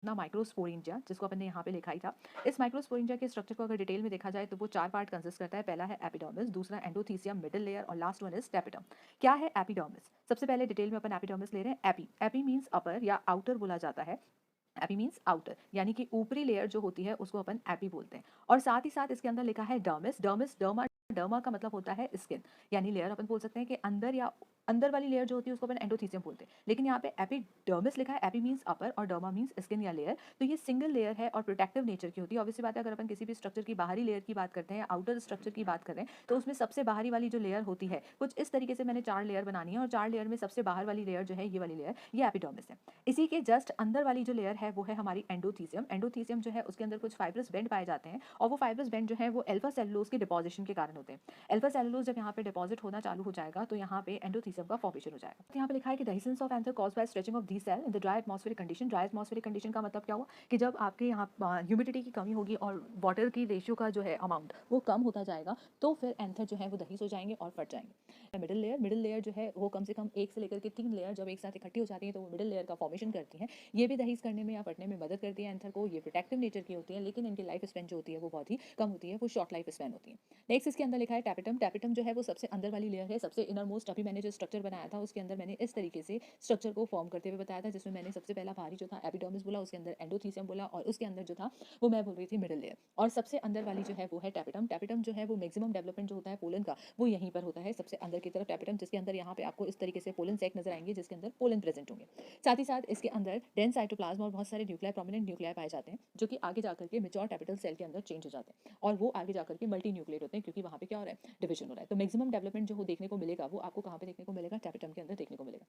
ना माइक्रोस्पोरेंजिया जिसको अपन ने यहाँ पे लिखा ही था। इस माइक्रोस्पोरेंजिया के स्ट्रक्चर को अगर डिटेल में देखा जाए तो वो 4 पार्ट कंसिस्ट करता है। पहला है एपिडर्मिस, दूसरा एंडोथीसियम, मिडल लेयर और लास्ट वन इज टेपिटम। क्या है एपिडर्मिस? सबसे पहले डिटेल में अपन एपिडर्मिस ले रहे हैं। एपी एपी मीन्स अपर या आउटर बोला जाता है। एपी मीन्स आउटर यानी कि ऊपरी लेयर जो होती है उसको अपन एपी बोलते हैं। और साथ ही साथ इसके अंदर लिखा है डर्मिस। डर्मिस डर्मा डर्मा का मतलब होता है स्किन यानी लेयर। अपन बोल सकते हैं कि अंदर या अंदर वाली लेयर जो होती है उसको अपन एंडोथीसियम बोलते हैं, लेकिन यहाँ पे एपिडर्मिस लिखा है। एपी मीन्स अपर और डर्मा मीन्स स्किन या लेयर। तो ये सिंगल लेयर है और प्रोटेक्टिव नेचर की होती है। ऑब्वियसली बात है, अगर अपन किसी भी स्ट्रक्चर की बाहरी लेयर की बात करते हैं या आउटर स्ट्रक्चर की बात करें तो उसमें सबसे बाहरी वाली जो लेयर होती है कुछ इस तरीके से मैंने 4 लेयर बनानी है और 4 लेयर में सबसे बाहर वाली लेयर जो है ये वाली लेयर, ये एपिडर्मिस है। इसी के जस्ट अंदर वाली जो लेयर है वो है हमारी एंडोथीसियम। एंडोथीसियम जो है उसके अंदर कुछ फाइब्रस बेंड पाए जाते हैं और वो फाइब्रस बेंड जो है वो अल्फा सेलुलोज के डिपोजिशन के कारण होते हैं। अल्फा सेलुलोज जब यहाँ पे डिपॉजिट होना चालू हो जाएगा तो यहाँ पे एंडोथीसियम का फॉर्मेशन हो जाएगा। तो यहाँ पे लिखा है कि dehiscence of anther caused by stretching of the cell in the dry atmospheric condition. Dry atmospheric condition का मतलब क्या हुआ कि जब आपके यहाँ ह्यूमिडिटी की कमी होगी और वाटर की रेशियो का जो है अमाउंट वो कम होता जाएगा तो फिर एंथर जो है वो दहीज हो जाएंगे और फट जाएंगे। मिडिल लेयर जो है वो कम से कम 1 से लेकर के 3 लेयर जब एक साथ इकट्ठी हो जाती है तो वो मिडिल लेयर का फॉर्मेशन करती है। ये भी दहीज करने में या फटने में मदद करती है एंथर को। ये प्रोटेक्टिव नेचर की होती है लेकिन इनकी लाइफ स्पेन जो होती है वो बहुत ही कम होती है, वो शॉर्ट लाइफ स्पेन होती है। नेक्स्ट इसके अंदर लिखा है टैपिटम। टैपिटम जो है वो सबसे अंदर वाली लेयर है, सबसे इनर मोस्ट। अभी मैंने जो स्ट्रक्चर बनाया था उसके अंदर मैंने इस तरीके से स्ट्रक्चर को फॉर्म करते हुए बताया था, जिसमें मैंने सबसे पहला भारी जो था एपिडर्मिस बोला, उसके अंदर एंडोथीसियम बोला और उसके अंदर जो था वो मैं बोल रही थी मिडिल लेयर। और सबसे अंदर वाली जो है वो है टैपिटम। टैपिटम जो है वो मैक्सिमम डेवलपमेंट जो होता है पोलन का वो यहीं पर होता है, सबसे अंदर की तरफ टैपिटम, जिसके अंदर यहाँ पे आपको इस तरीके से पोलन सैक नजर आएंगे जिसके अंदर पोलन प्रेजेंट होंगे। साथ ही साथ इसके अंदर डेंस साइटोप्लाज्म और बहुत सारे न्यूक्लियर, प्रोमिनेंट न्यूक्लियर पाए जाते हैं जो कि आगे जाकर के मेच्योर टैपिटल सेल के अंदर चेंज हो जाते हैं और वो आगे जाकर के मल्टी न्यूक्लियर होते हैं क्योंकि वहाँ पे क्या हो रहा है, डिवीजन हो रहा है। तो मैक्सिमम डेवलपमेंट जो देखने को मिलेगा वो आपको कहाँ पे देखने को मिलेगा, टैपिटम के अंदर देखने को मिलेगा।